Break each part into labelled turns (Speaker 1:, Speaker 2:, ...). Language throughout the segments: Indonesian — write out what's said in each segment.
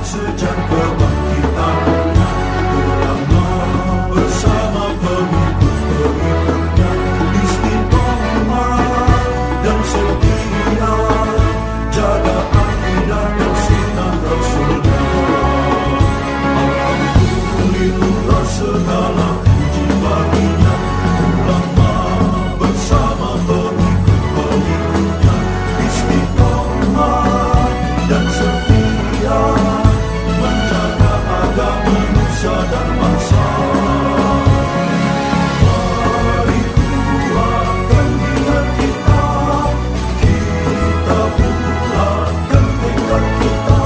Speaker 1: sejak kebangkitan ulama bersama pengikut-pengikutnya istiqomah dan setia jaga akidah dan sunnah Rasulullah. Alhamdulillah segala puji baginya ulama bersama pengikut-pengikutnya istiqomah dan setia menjaga agama nusa dan bangsa. Mari kuatkan niat kita, kita bulatkan tekad kita,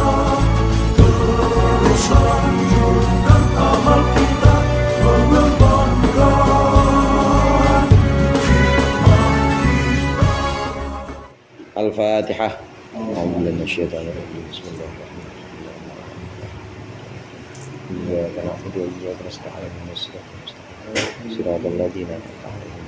Speaker 1: terus lanjutkan amal kita, mengembangkan hikmah kita.
Speaker 2: Al-Fatihah. A'udzubillahi minasyaitonir rajim. Bismillahirrahmanirrahim. Iyyaka na'budu wa iyyaka nasta'in. Shiratal ladzina an'amta 'alaihim.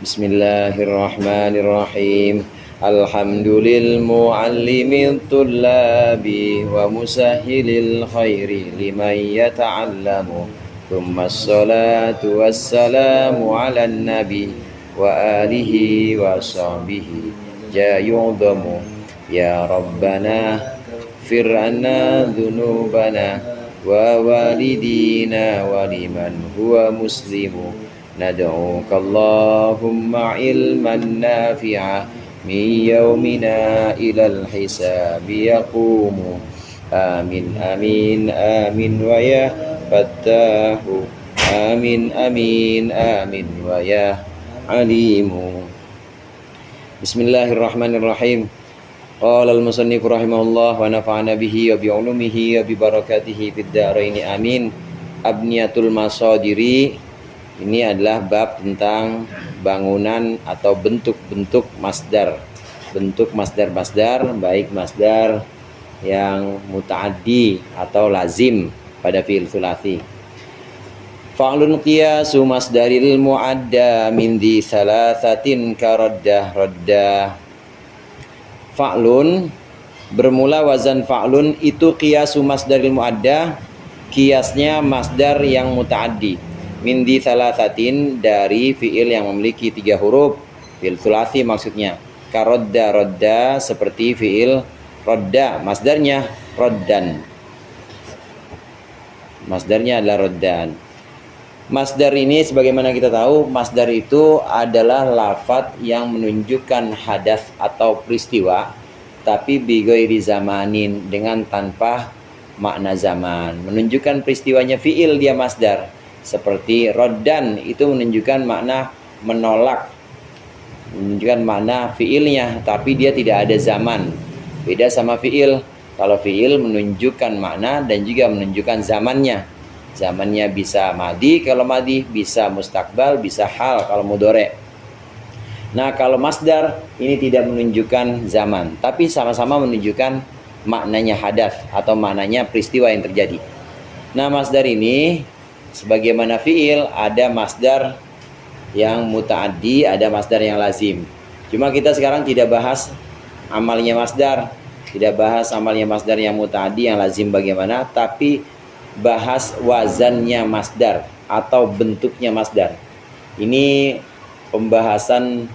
Speaker 2: Bismillahirrahmanirrahim. Alhamdulil muallimit tullabi wa musahhilil khairi liman yata'allamu. Tsumma assalatu wassalamu 'alan nabi wa alihi wa sahbihi jayudamu. Ya Rabbana fir anna dhunubana wa walidina wa liman huwa muslimu. Nad'uka Allahumma ilman nafi'a min yawmina ilal hisabi yaqumu. Amin amin amin wa ya fattahu. Amin amin amin wa ya alimu. Bismillahirrahmanirrahim. Qala al-musannif rahimahullah wa nafa'ana bihi wa bi ulumihi wa bi barakatihi fid dharain amin. Abniyatul masadiri. Ini adalah bab tentang bangunan atau bentuk-bentuk masdar. Bentuk masdar-masdar, baik masdar yang muta'addi atau lazim pada fi'il tsulats. Fa'lun qiyasu masdaril mu'adda min di salasatin karaddah raddah. Fa'lun bermula wazan fa'lun itu qiyasu masdaril mu'adda, kiasnya masdar yang muta'addi. Min di salasatin dari fi'il yang memiliki 3 huruf, fi'il tsulats maksudnya. Karadda radda seperti fi'il radda, masdarnya raddan. Masdarnya adalah raddan. Masdar ini sebagaimana kita tahu, masdar itu adalah lafadz yang menunjukkan hadas atau peristiwa, tapi bi ghairi zamanin, dengan tanpa makna zaman. Menunjukkan peristiwanya fi'il dia masdar. Seperti roddan itu menunjukkan makna menolak, menunjukkan makna fi'ilnya, tapi dia tidak ada zaman. Beda sama fi'il. Kalau fi'il menunjukkan makna dan juga menunjukkan zamannya. Zamannya bisa madi kalau madi, bisa mustakbal, bisa hal kalau mudhari'. Nah, kalau masdar ini tidak menunjukkan zaman, tapi sama-sama menunjukkan maknanya hadas atau maknanya peristiwa yang terjadi. Nah, masdar ini sebagaimana fi'il ada masdar yang muta'addi, ada masdar yang lazim. Cuma kita sekarang tidak bahas amalnya masdar, tidak bahas amalnya masdar yang muta'addi, yang lazim bagaimana, tapi bahas wazannya masdar atau bentuknya masdar. Ini pembahasan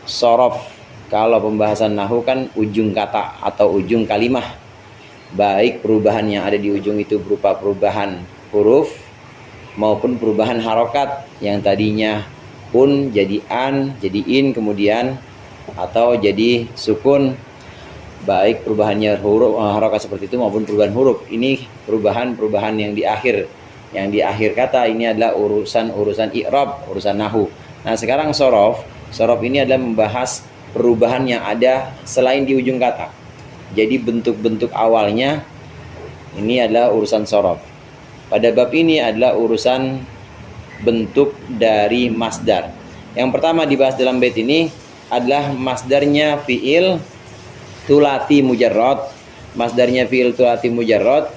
Speaker 2: shorof. Kalau pembahasan nahwu kan ujung kata atau ujung kalimah, baik perubahan yang ada di ujung itu berupa perubahan huruf maupun perubahan harokat, yang tadinya un jadi an, jadi in kemudian, atau jadi sukun, baik perubahannya huruf harokat seperti itu maupun perubahan huruf. Ini perubahan-perubahan yang di akhir kata. Ini adalah urusan i'rab, urusan nahwu. Nah, sekarang shorof ini adalah membahas perubahan yang ada selain di ujung kata. Jadi bentuk-bentuk awalnya ini adalah urusan shorof. Pada bab ini adalah urusan bentuk dari masdar. Yang pertama dibahas dalam bait ini adalah masdarnya fi'il tsulats mujarrad. Masdarnya fi'il tsulats mujarrad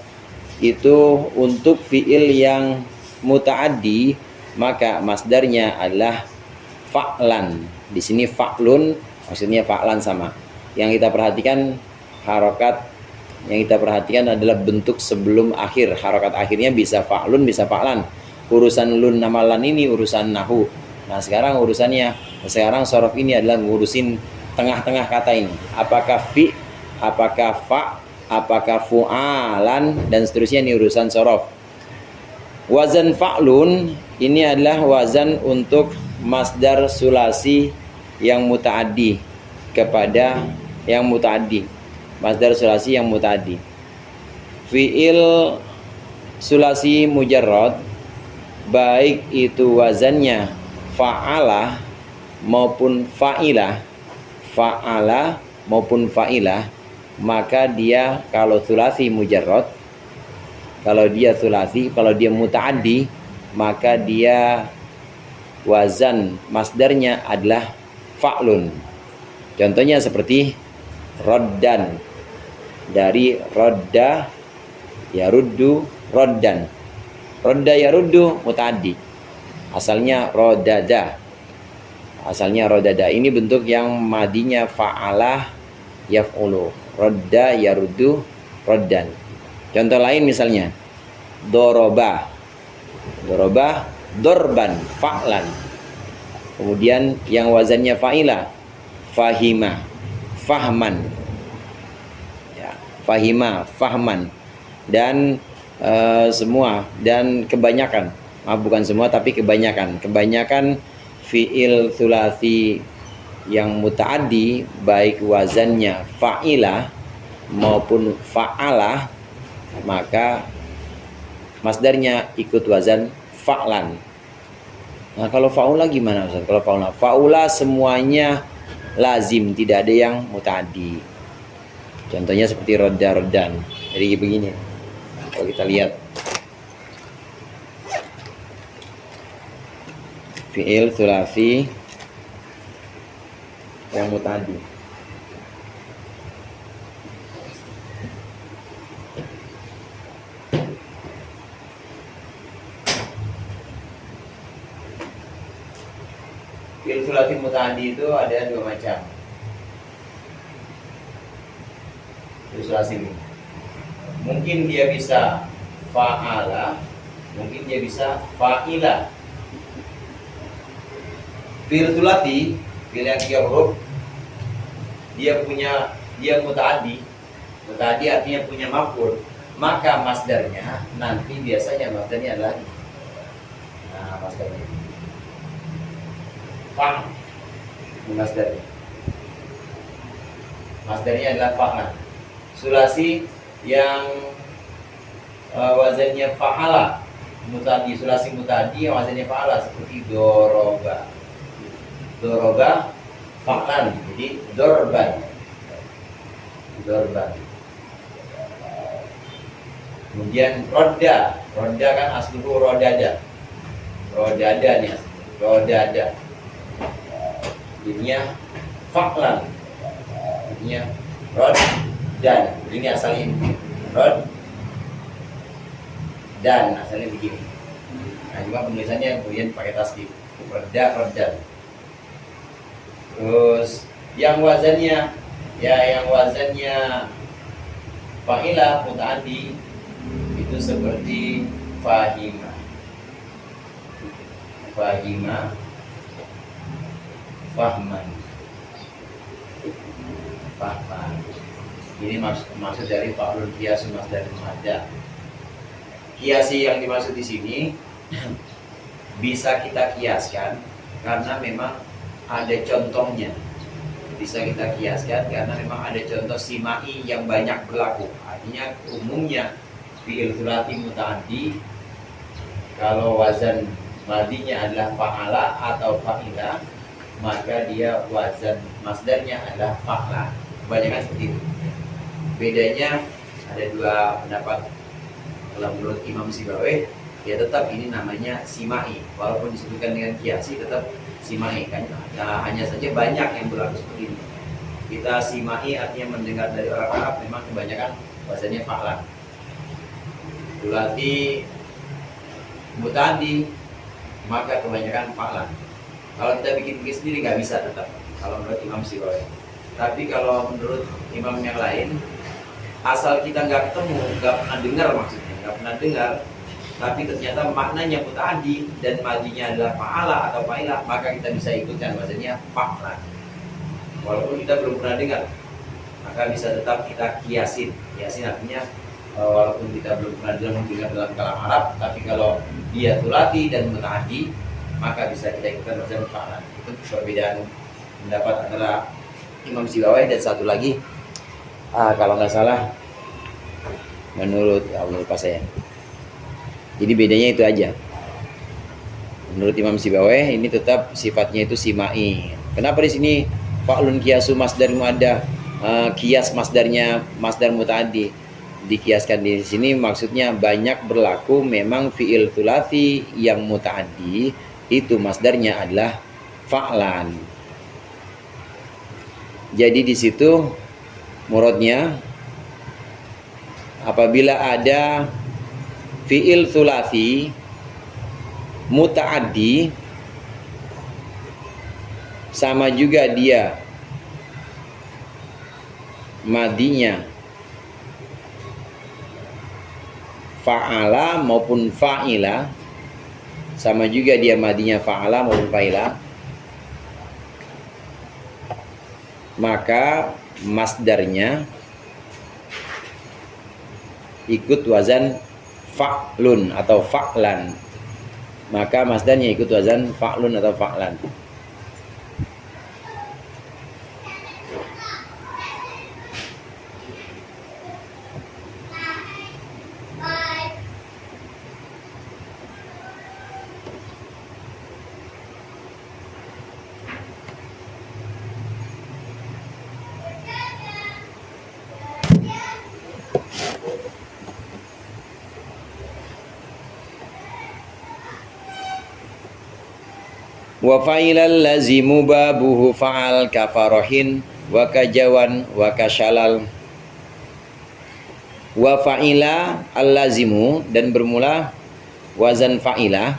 Speaker 2: itu untuk fi'il yang muta'addi, maka masdarnya adalah fa'lan. Di sini fa'lun maksudnya fa'lan sama. Yang kita perhatikan harokat yang kita perhatikan adalah bentuk sebelum akhir. Harokat akhirnya bisa fa'lun, bisa fa'lan. Urusan lun nama lan ini urusan nahu. Nah sekarang sekarang sorof ini adalah ngurusin tengah-tengah kata ini. Apakah fi, apakah fa, apakah fu'alan, dan seterusnya, ini urusan sorof. Wazan fa'lun ini adalah wazan untuk masdar sulasi yang muta'addi kepada yang muta'addi. Masdar sulasi yang muta'addi. Fi'il sulasi mujarrad, baik itu wazannya fa'ala maupun fa'ilah, fa'ala maupun fa'ilah, maka dia kalau sulasi mujarrad, kalau dia muta'addi, maka dia wazan masdarnya adalah fa'lun. Contohnya seperti roddan, dari rodda yaruddu roddan. Rodda yaruddu muta'addi, asalnya rodada. Ini bentuk yang madinya fa'alah yaf'ulu, rodda yaruddu roddan. Contoh lain misalnya doroba, dorban, fa'lan. Kemudian yang wazannya fa'ila, fahima, fahman, ya, fahima, fahman, dan semua, dan kebanyakan, bukan semua tapi kebanyakan fi'il sulasi yang muta'addi, baik wazannya fa'ila maupun fa'alah, maka masdarnya ikut wazan fa'lan. Nah kalau fa'ula gimana Ustaz? Kalau fa'ula semuanya lazim, tidak ada yang muta'addi. Contohnya seperti rodda-roddan. Jadi begini, kalau kita lihat fi'il sulasi yang muta'addi. Fi'il sulasi muta'addi itu ada dua macam. Fi'il sulasi ini mungkin dia bisa fa'ala, mungkin dia bisa fa'ila. Fi'il sulasi, fi'il yang 3 huruf, dia muta'addi. Muta'addi artinya punya maf'ul, maka masdarnya nanti biasanya masdarnya adalah ini. Nah, masdarnya fa', ini masdarnya adalah fa'lan. Sulasi yang wazannya fa'ala, muta'addi, sulasi muta'addi yang wazannya fa'ala, seperti doroba fa'lan, jadi dorban. Kemudian rodda kan asluhu rodada nih, rodada jadinya fa'lan, jadinya rod dan ini asalnya rod dan asalnya begini. Nah cuma penulisannya kemudian pakai tasdid, roddan. Terus yang wazannya fa'ilah muta'addi itu seperti fahima, fahman. Ini maksud dari fa'lun qiyas masdar muadda. Kiasi yang dimaksud di sini bisa kita kiaskan karena memang ada contohnya. Bisa kita kiaskan karena memang ada contoh simai yang banyak berlaku. Artinya umumnya fi'il sulasi muta'addi kalau wazan madinya adalah fa'ala atau fa'ila, maka dia wazan masdarnya adalah fa'la. Kebanyakan seperti itu. Bedanya ada dua pendapat. Kalau menurut Imam Sibawayh, ya tetap ini namanya simai, walaupun disebutkan dengan kiasi tetap simai kan. Nah, hanya saja banyak yang berlaku seperti ini. Kita simai artinya mendengar dari orang Arab, memang kebanyakan bahasanya fa'lan. Sulasi muta'addi maka kebanyakan fa'lan. Kalau kita bikin sendiri nggak bisa tetap kalau menurut Imam Sibawayh. Tapi kalau menurut imam yang lain asal kita nggak ketemu, nggak pernah dengar, maksudnya nggak pernah dengar, tapi ternyata maknanya muta'addi dan madinya adalah fa'ala atau fa'ilah, maka kita bisa ikutkan maksudnya fa'lan. Walaupun kita belum pernah dengar, maka bisa tetap kita kiasin. Kiasin artinya walaupun kita belum pernah dengar dalam kalam Arab, tapi kalau dia tulati dan muta'addi, maka bisa kita ikutkan maksudnya fa'lan. Itu perbedaan pendapat antara Imam Sibawai dan satu lagi, kalau nggak salah menurut lupa saya. Jadi bedanya itu aja. Menurut Imam Sibawai ini tetap sifatnya itu simai. Kenapa di sini fa'lun kiasu masdar muaddah, kias masdarnya masdar muta'addi dikiaskan di sini, maksudnya banyak berlaku memang fiil tsulatsi yang muta'addi itu masdarnya adalah fa'lan. Jadi di situ muradnya apabila ada fiil tsulatsi muta'addi sama juga dia madinya fa'ala maupun fa'ila, sama juga dia madinya fa'ala maupun fa'ila, maka masdarnya ikut wazan fa'lun atau fa'lan. Maka masdarnya ikut wazan fa'lun atau fa'lan. Wa fa'ilal lazimu babuhu fa'al kafarahin wa kajawan wa kasyalal. Wa fa'ila al-lazimu, dan bermula wazan fa'ila,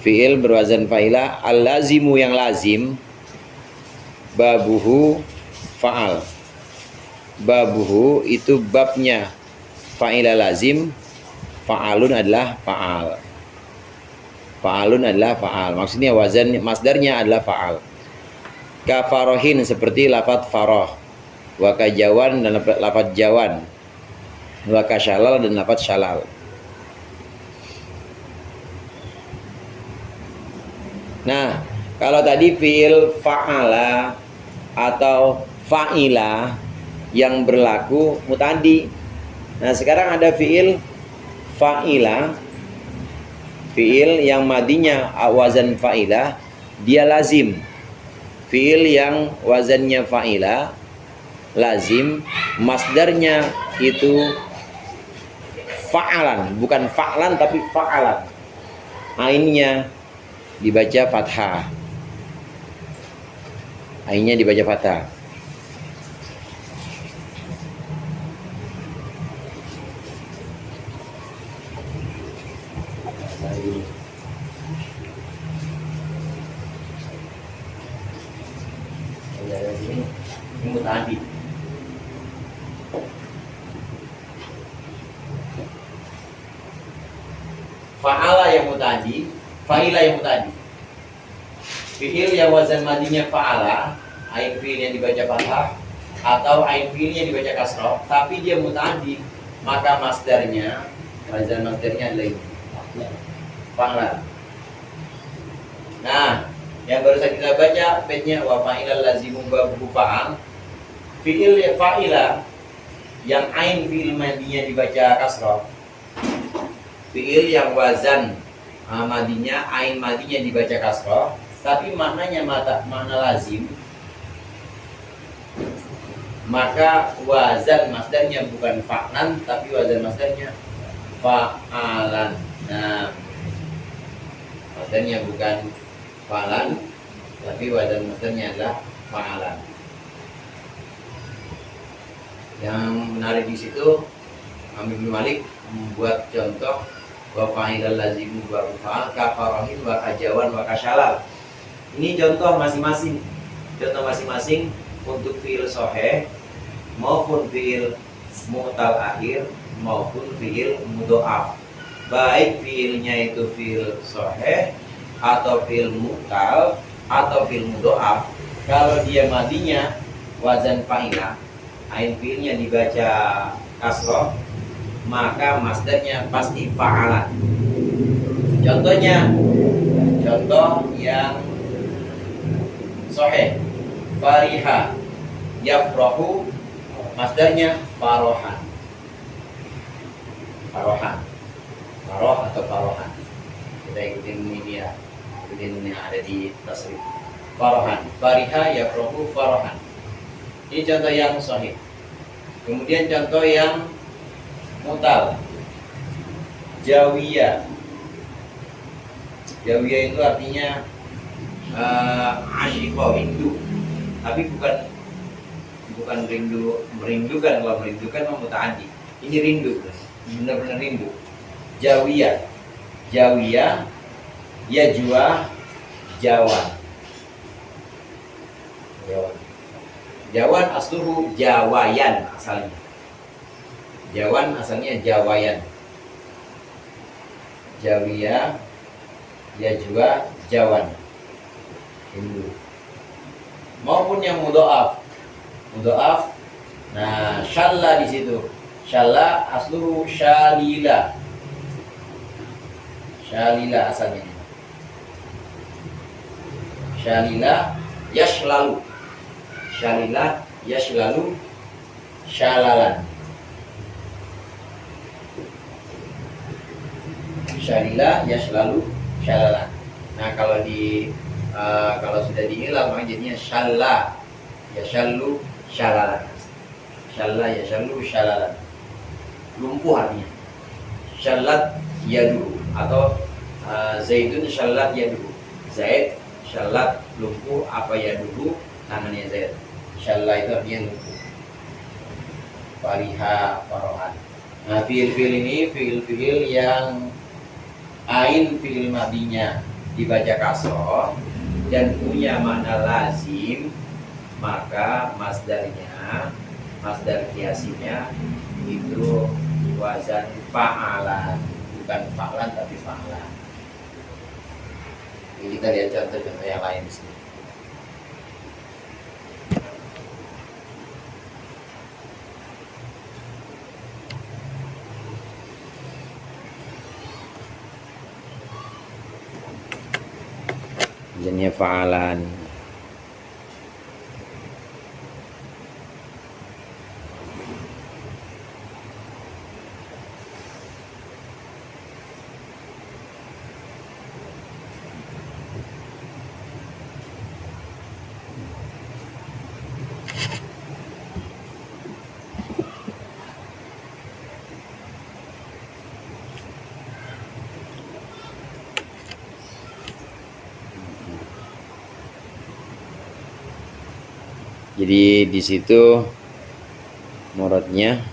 Speaker 2: fi'il berwazan fa'ila, al-lazimu yang lazim, babuhu fa'al. Babuhu itu babnya fa'ila lazim, fa'alun adalah fa'al. Fa'alun adalah fa'al. Maksudnya wazan masdarnya adalah fa'al. Kafarohin seperti lafadz faroh. Wa kajawan dan lafadz jawan. Wa kasyalal dan lafadz syalal. Nah, kalau tadi fi'il fa'ala atau fa'ila yang berlaku muta'addi. Nah, sekarang ada fi'il fa'ila, fi'il yang madinya wazan fa'ilah, dia lazim. Fi'il yang wazannya fa'ilah lazim, masdarnya itu fa'alan, bukan fa'lan tapi fa'alan. Ainnya dibaca fathah. Ainnya dibaca fathah. Ini muta'addi. Fa'ala yang muta'addi, fa'ila yang muta'addi. Fi'il yang wazan madinya fa'ala, ain fi'il yang dibaca fathah atau ain fi'il yang dibaca kasrah, tapi dia muta'addi, maka masdarnya, wazan masdarnya adalah ini, fa'ala. Nah, yang barusan kita baca bednya wa fa'ilal lazimu babu fa'al. Fi'il fa'ila yang ain fi'il madinya dibaca kasrah, fi'il yang wazan madinya ain madinya dibaca kasrah, tapi maknanya makna lazim, maka wazan masdarnya bukan fa'lan tapi wazan masdarnya fa'alan. Nah, masdarnya bukan fa'lan tapi wazan masdarnya adalah fa'alan. Yang menarik di situ, Ibnu Malik membuat contoh wa fa'ilal lazimu wa fa'al kafarahin wa kajawan wa kasyalal. Ini contoh masing-masing. Contoh masing-masing untuk fi'il sahih maupun fiil mu'tal akhir maupun fiil mudhoaf. Baik fiilnya itu fiil sahih atau fiil mu'tal atau fiil mudhoaf, kalau dia madinya wazan fa'ilah, ain fiilnya dibaca kasroh, maka masdarnya pasti fa'alan. Contohnya, contoh yang sahih, fariha yafrahu, masdarnya farohan. Farohan, faroh atau farohan. Kita ikutin ini ya, ikutin yang ada di tasrif. Farohan, fariha yafrahu farohan. Ini contoh yang sahih. Kemudian contoh yang mutal, jawiyah. Jawiyah itu artinya asyikah, rindu, tapi bukan rindu merindukan. Kalau merindukan mau mutaaddi, ini rindu, benar-benar rindu. Jawiyah, jawiyah, yajwa, jawan. Jawan asluhu jawayan asalnya. Jawan asalnya jawayan. Jawiyah, yajwa, jawan. Hindu. Maupun yang mudhoaf. Mudhoaf. Nah, syalla di situ. Syalla asluhu syalila. Syalila asalnya. Syalila yashlalu. Syalila yashlalu syalalan. Syalila yashlalu syalalan. Nah, kalau sudah diilang maka jadinya syalla yashallu syalalan. Syalla yashallu syalalan. Lumpuh artinya. Syallat yadu atau Zaidun syallat yadu. Zaid syallat lumpuh apa yaduhu, tangannya Zaid. Syalla itu artinya lumpuh. Fariha farohan. Nah, fiil-fiil ini fiil-fiil yang ain fiil madinya dibaca kasroh dan punya makna lazim, maka masdarnya, masdar kiasinya itu wazan fa'alan, bukan fa'lan tapi fa'alan. Ini kita lihat contoh-contoh yang lain di sini. Wazannya fa'alan. Jadi di situ muradnya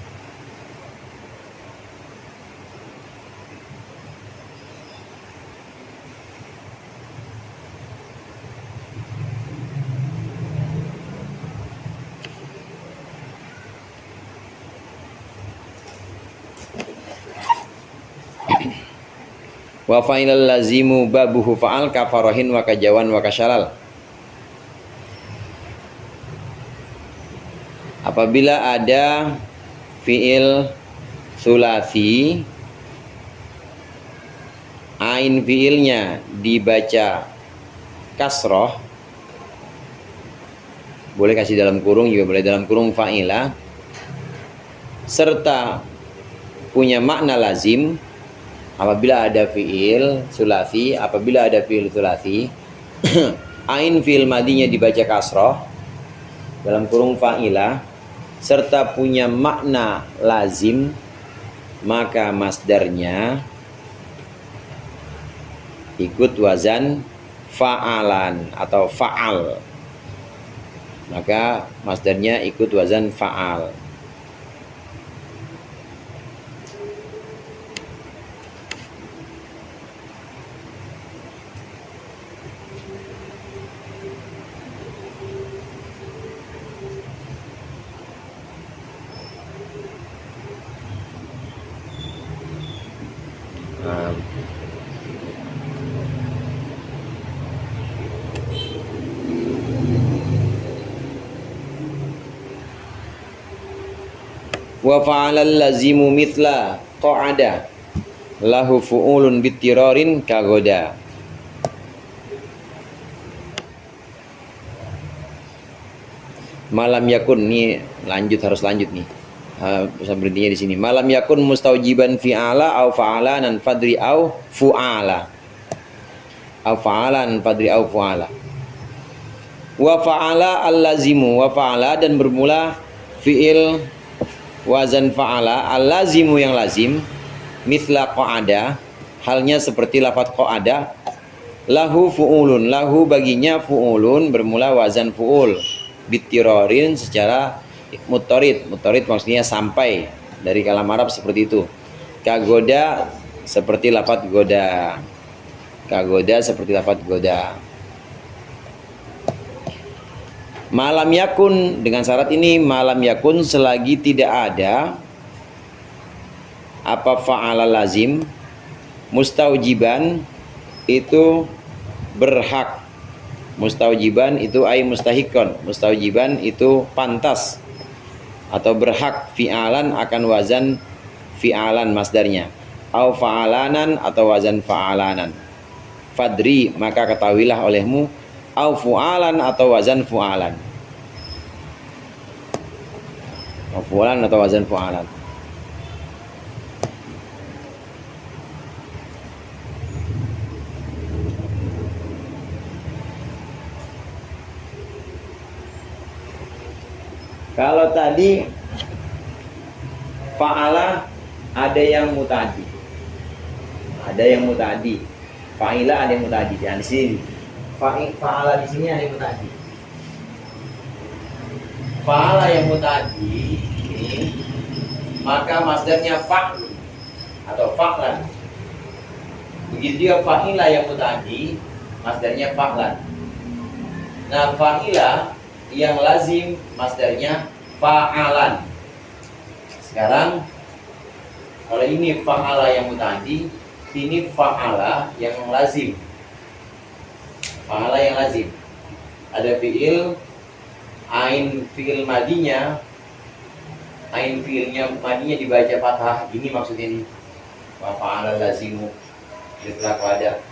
Speaker 2: wa fa'ilal lazimu babuhu fa'al kafarahin wa kajawan wa kasyalal. Apabila ada fiil sulasi, ain fiilnya dibaca kasroh, boleh kasih dalam kurung juga boleh dalam kurung fa'ilah, serta punya makna lazim. Apabila ada fiil sulasi, ain fiil madinya dibaca kasroh dalam kurung fa'ilah serta punya makna lazim, maka masdarnya ikut wazan fa'alan atau fa'al. Maka masdarnya ikut wazan fa'al. Wa fa'alal lazimu mithla qa'ada lahu fu'ulun bitirarin kagoda. Malam yakun, nih harus lanjut nih. Bisa berhentinya di sini. Malam yakun mustaujiban fi'ala au fa'alanan fadri au fu'ala. Au fa'alan fadri au fu'ala. Wa fa'ala al-lazimu, wa fa'ala dan bermula fi'il wazan fa'ala, al-lazimu yang lazim, mithla qa'ada, halnya seperti lafaz qa'ada, lahu fu'ulun, lahu baginya fu'ulun bermula wazan fu'ul, bitirarin secara mutorid maksudnya sampai, dari kalam Arab seperti itu. Kagoda seperti lafaz goda, kagoda seperti lafaz goda. Malam yakun, dengan syarat ini malam yakun selagi tidak ada apa fa'ala lazim, mustaujiban itu berhak, mustaujiban itu ay mustahikon, mustaujiban itu pantas atau berhak, fi'alan akan wazan fi'alan masdarnya, au fa'alanan atau wazan fa'alanan, fadri maka ketahuilah olehmu, au fu'alan atau wazan fu'alan, au fu'alan atau wazan fu'alan. Kalau tadi fa'ala ada yang mutadi, fa'ila ada yang mutadi. Dan di sini fa'ala di sini ada yang mutadi. Fa'ala yang mutadi ini maka masdarnya fa'l atau fa'lan. Begitu juga fa'ila yang mutadi masdarnya fa'lan. Nah, fa'ila yang lazim masdarnya fa'alan. Sekarang kalau ini fa'ala yang mutadi, ini fa'ala yang lazim. Fa'ala yang lazim. Ada fi'il, ain fi'il madinya, ain fi'ilnya madinya dibaca fathah. Ini maksudnya ini. Wa fa'ala lazimu setelah pada.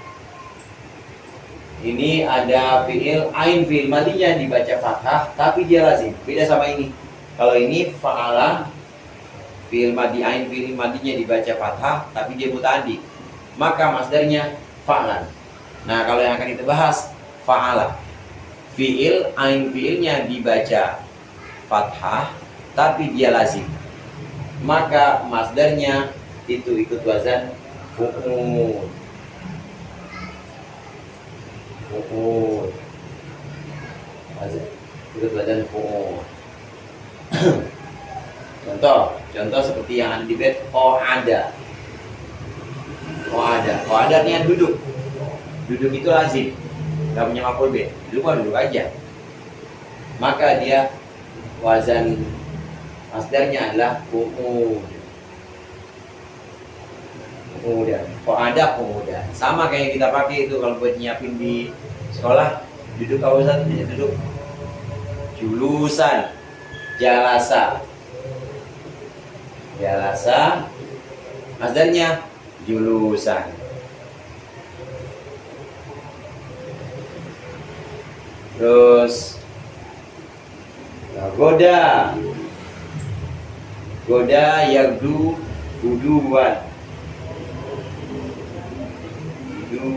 Speaker 2: Ini ada fi'il, ain fi'il madinya dibaca fathah tapi dia lazim. Beda sama ini. Kalau ini fa'ala fi'il madi, ain fi'il madinya dibaca fathah tapi dia mutadi, maka masdarnya fa'lan. Nah, kalau yang akan kita bahas fa'ala, fi'il, ain fi'ilnya dibaca fathah tapi dia lazim, maka masdarnya itu ikut wazan fu'ul. Fu'ul. Ikut wazan fu'ul. Contoh seperti yang ada di bait qa'ada. Qa'ada artinya duduk. Duduk itu lazim, nggak punya maf'ul bih. Duduk aja. Maka dia wazan masdarnya adalah qu'ud. Kemudian qa'ada qu'udan. Sama kayak yang kita pakai itu kalau buat nyiapin di sekolah. Duduk kalau Ustaz, duduk. Julusan, jalasa. Jalasa masdarnya julusan. Terus goda yagdu guduan. Gudu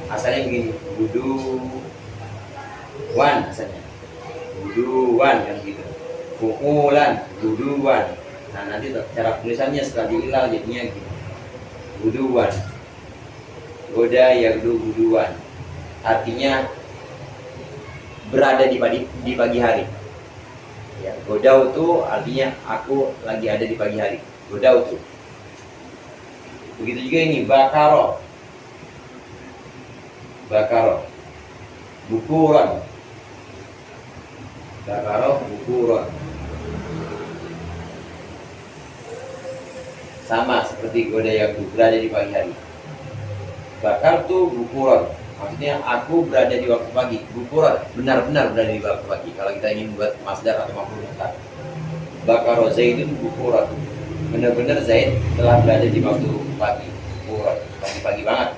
Speaker 2: asalnya begini, guduan asalnya. Guduan kan gitu. Fu'ulan, guduan. Nah, nanti cara tulisannya setelah diilang jadinya gitu. Guduan. Goda yagdu guduan. Artinya berada di pagi hari. Ya, godau itu artinya aku lagi ada di pagi hari. Godau itu. Begitu juga ini bakaro. Bukuran. Bakaro, bukuran. Sama seperti goda yang berada di pagi hari. Bakar tuh bukuran, maksudnya aku berada di waktu pagi. Bukuran benar-benar berada di waktu pagi. Kalau kita ingin buat masdar atau maf'ul mutlaq. Bakaro Zaidun bukuran. Benar-benar Zaid telah berada di waktu pagi. Bukuran, pagi-pagi banget.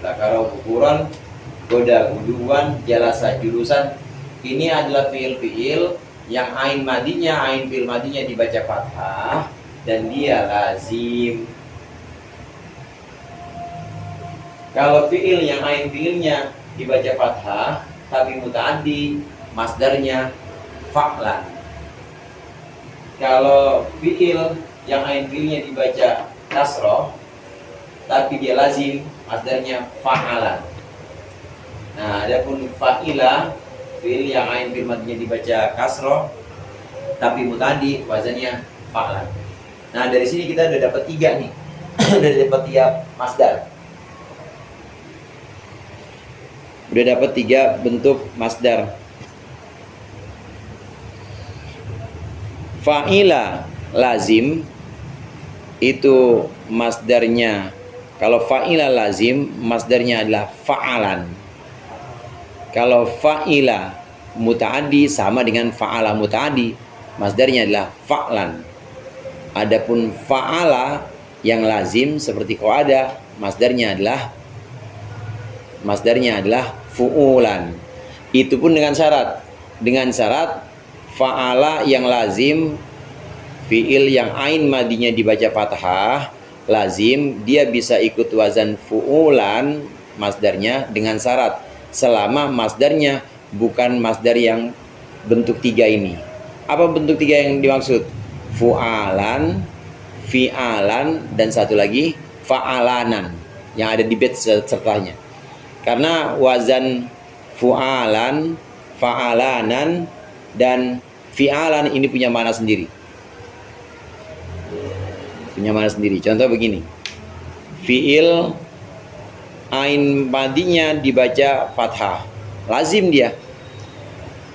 Speaker 2: Bakaro bukuran, goda guduan, jalasa julusan. Ini adalah fiil-fiil yang ain madinya, ain fiil madinya dibaca fathah dan dia lazim. Kalau fiil yang ain fiilnya dibaca fathah tapi mutaaddi, masdarnya fa'lan. Kalau fiil yang ain fiilnya dibaca kasroh tapi dia lazim, masdarnya fa'alan. Nah, adapun fa'ila, fiil yang ain fiil madinya dibaca kasroh tapi mutaaddi, wazannya fa'lan. Nah, dari sini kita udah dapat 3 nih. Udah dapat 3 masdar. Udah dapat 3 bentuk masdar. Fa'ila lazim itu masdarnya. Kalau fa'ila lazim masdarnya adalah fa'alan. Kalau fa'ila muta'addi sama dengan fa'ala muta'addi, masdarnya adalah fa'lan. Adapun fa'ala yang lazim seperti qa'ada, masdarnya adalah fu'ulan. Itu pun dengan syarat. Dengan syarat fa'ala yang lazim, fi'il yang ain madinya dibaca fathah, lazim, dia bisa ikut wazan fu'ulan masdarnya dengan syarat selama masdarnya bukan masdar yang bentuk 3 ini. Apa bentuk 3 yang dimaksud? Fu'alan, fi'alan, dan satu lagi fa'alanan yang ada di bait sertanya. Karena wazan fu'alan, fa'alanan, dan fi'alan ini punya makna sendiri. Contoh begini. Fi'il ain madinya dibaca fathah. Lazim dia.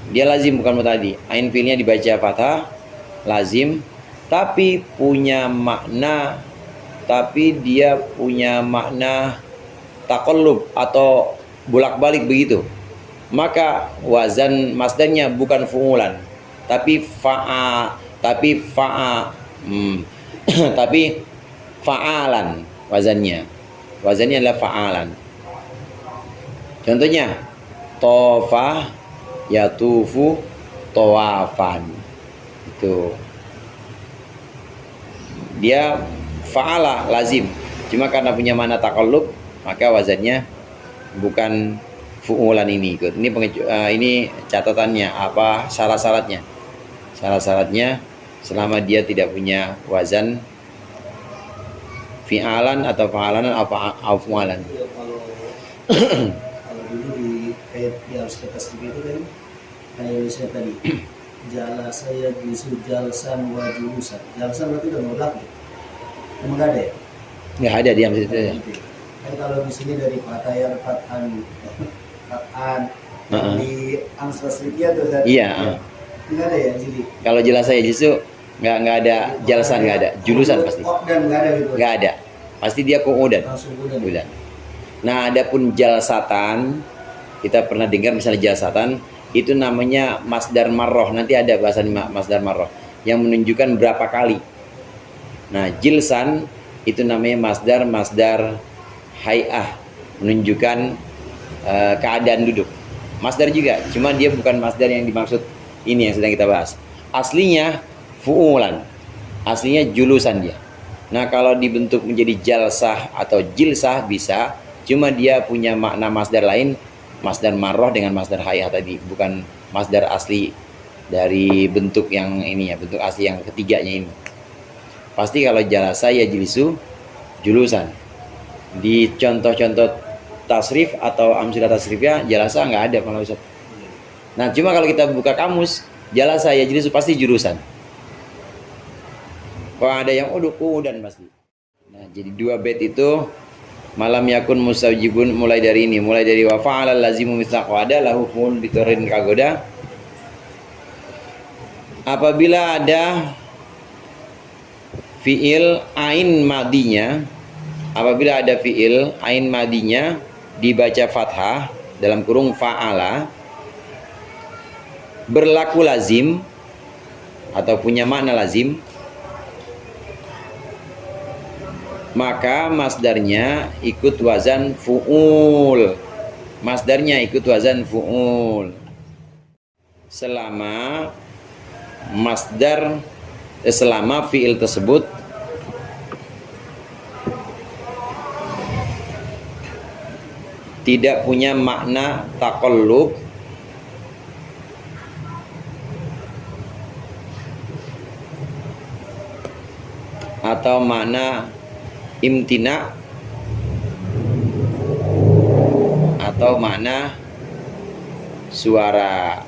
Speaker 2: Dia lazim bukan mutadi. Ain fi'ilnya dibaca fathah, lazim, tapi dia punya makna taqallub atau bolak-balik begitu. Maka wazan masdarnya bukan fu'ulan, tapi fa'alan wazannya. Wazannya adalah fa'alan. Contohnya tofa yatufu tawafan. Itu dia fa'ala lazim. Cuma karena punya makna taqallub, maka wazannya bukan fu'ulan ini ikut. Ini catatannya, apa syarat-syaratnya. Syarat-syaratnya selama dia tidak punya wazan fi'alan atau fa'alanan atau fu'alan.
Speaker 3: Ya, kalau dulu di kayak di harus kita sendiri itu kan kayak misalnya tadi jala saya bisu jalsan wa julusan. Jalsan berarti udah mutlak ya? Emang nggak ada ya?
Speaker 2: Nggak ada diam situ ya.
Speaker 3: Kan kalau di sini dari fatayar fatan di Amsal Srikia tuh kan?
Speaker 2: Iya.
Speaker 3: Nggak ada ya jadi.
Speaker 2: Kalau jelas saya justru nggak ada jalsan, nggak ada julusan pasti.
Speaker 3: Dan nggak ada gitu.
Speaker 2: Nggak ada. Pasti dia qu'udan.
Speaker 3: Langsung udah.
Speaker 2: Udah. Nah, adapun jalsatan, kita pernah dengar misalnya jalsatan itu namanya masdar marroh. Nanti ada bahasan masdar marroh yang menunjukkan berapa kali. Nah, jilsan itu namanya masdar hay'ah, menunjukkan keadaan duduk. Masdar juga, cuma dia bukan masdar yang dimaksud ini yang sedang kita bahas. Aslinya fu'ulan, aslinya julusan dia. Nah, kalau dibentuk menjadi jalsah atau jilsah bisa, cuma dia punya makna masdar lain, masdar marroh dengan masdar hay'ah tadi, bukan masdar asli dari bentuk yang ini ya, bentuk asli yang ketiganya ini. Pasti kalau jalasa ya jilisu julusan. Di contoh-contoh tasrif atau amsilah tasrifnya jalasa nggak ada kalau Ustaz. Nah, cuma kalau kita buka kamus, jalasa ya jilisu pasti jurusan. Kalau ada yang udan pasti. Nah, jadi 2 bait itu malam yakun musawjibun, mulai dari ini, mulai dari wa fa'ala lazimu mithla qada lahu fun biturin kagoda. Apabila ada fiil ain madinya, dibaca fathah dalam kurung fa'ala, berlaku lazim atau punya makna lazim, maka masdarnya ikut wazan fu'ul. Masdarnya ikut wazan fu'ul. Selama selama fi'il tersebut tidak punya makna taqallub atau makna imtina atau makna suara.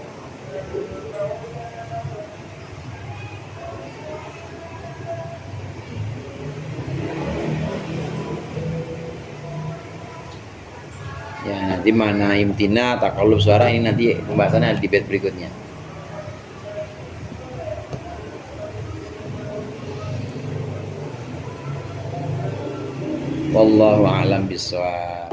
Speaker 2: Ya, nanti mana imtina, taqallub suara ini nanti pembahasannya di bait berikutnya. Wallahu a'lam bishawab.